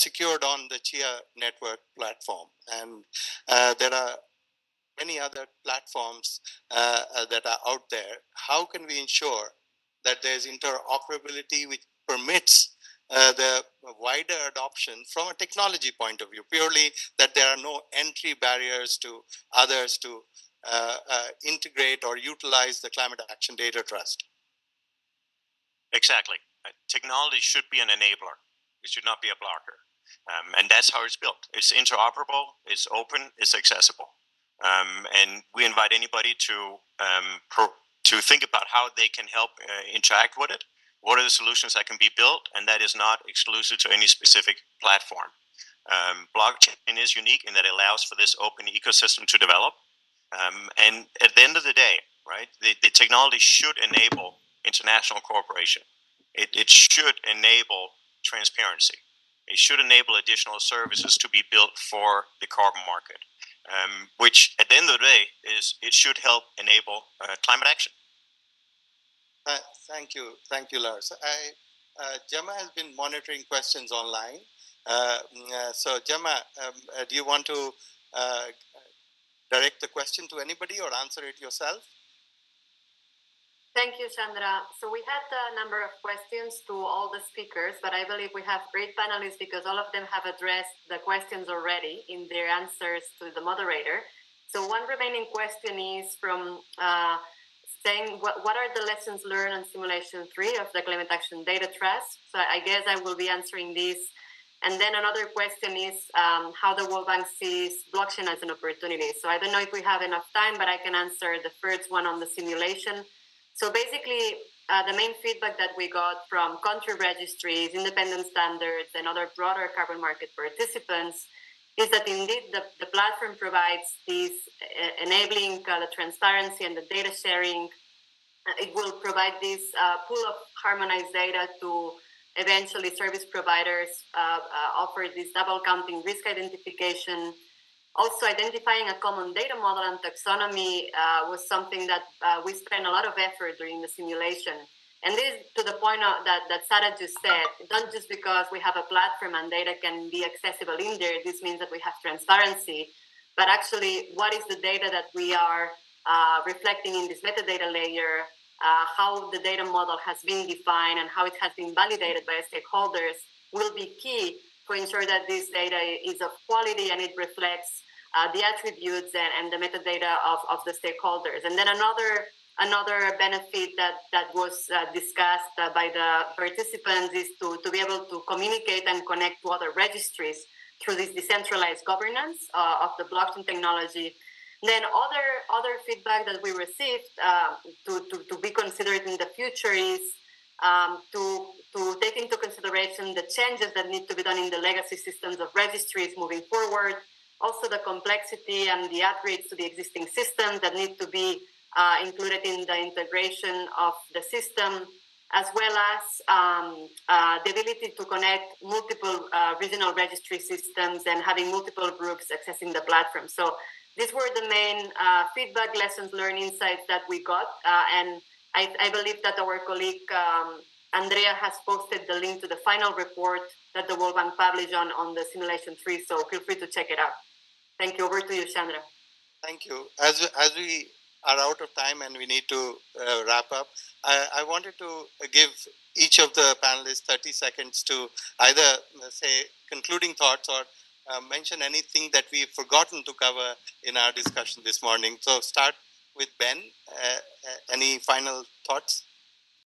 secured on the Chia network platform. And there are many other platforms that are out there. How can we ensure that there's interoperability which permits the wider adoption from a technology point of view, purely that there are no entry barriers to others to integrate or utilize the climate action data trust? Exactly. Technology should be an enabler. It should not be a blocker. And that's how it's built. It's interoperable, it's open, it's accessible. And we invite anybody to think about how they can help interact with it. What are the solutions that can be built? And that is not exclusive to any specific platform. Blockchain is unique in that it allows for this open ecosystem to develop. And at the end of the day, right, the technology should enable international cooperation. It should enable transparency. It should enable additional services to be built for the carbon market, which at the end of the day it should help enable climate action. Thank you, Lars. Gemma has been monitoring questions online. So Gemma, do you want to direct the question to anybody or answer it yourself? Thank you, Chandra. So we had a number of questions to all the speakers, but I believe we have great panelists because all of them have addressed the questions already in their answers to the moderator. So one remaining question is from saying, what are the lessons learned on simulation 3 of the Climate Action Data Trust? So I guess I will be answering this. And then another question is how the World Bank sees blockchain as an opportunity. So I don't know if we have enough time, but I can answer the first one on the simulation. So basically, the main feedback that we got from country registries, independent standards, and other broader carbon market participants is that indeed the platform provides this enabling the transparency and the data sharing. It will provide this pool of harmonized data to eventually service providers offer this double counting risk identification. Also, identifying a common data model and taxonomy was something that we spent a lot of effort during the simulation. And this, to the point that Sarah just said, not just because we have a platform and data can be accessible in there, this means that we have transparency, but actually what is the data that we are reflecting in this metadata layer, how the data model has been defined and how it has been validated by stakeholders will be key to ensure that this data is of quality and it reflects the attributes and the metadata of the stakeholders. And then another benefit that was discussed by the participants is to be able to communicate and connect to other registries through this decentralized governance of the blockchain technology. Then other feedback that we received to be considered in the future is to take into consideration the changes that need to be done in the legacy systems of registries moving forward, also the complexity and the upgrades to the existing systems that need to be included in the integration of the system, as well as the ability to connect multiple regional registry systems and having multiple groups accessing the platform. So these were the main feedback, lessons learned, insights that we got. And I believe that our colleague Andrea has posted the link to the final report that the World Bank published on the simulation 3. So feel free to check it out. Thank you. Over to you, Chandra. Thank you. As we are out of time and we need to wrap up, I wanted to give each of the panelists 30 seconds to either say concluding thoughts or mention anything that we've forgotten to cover in our discussion this morning. So start with Ben. Any final thoughts?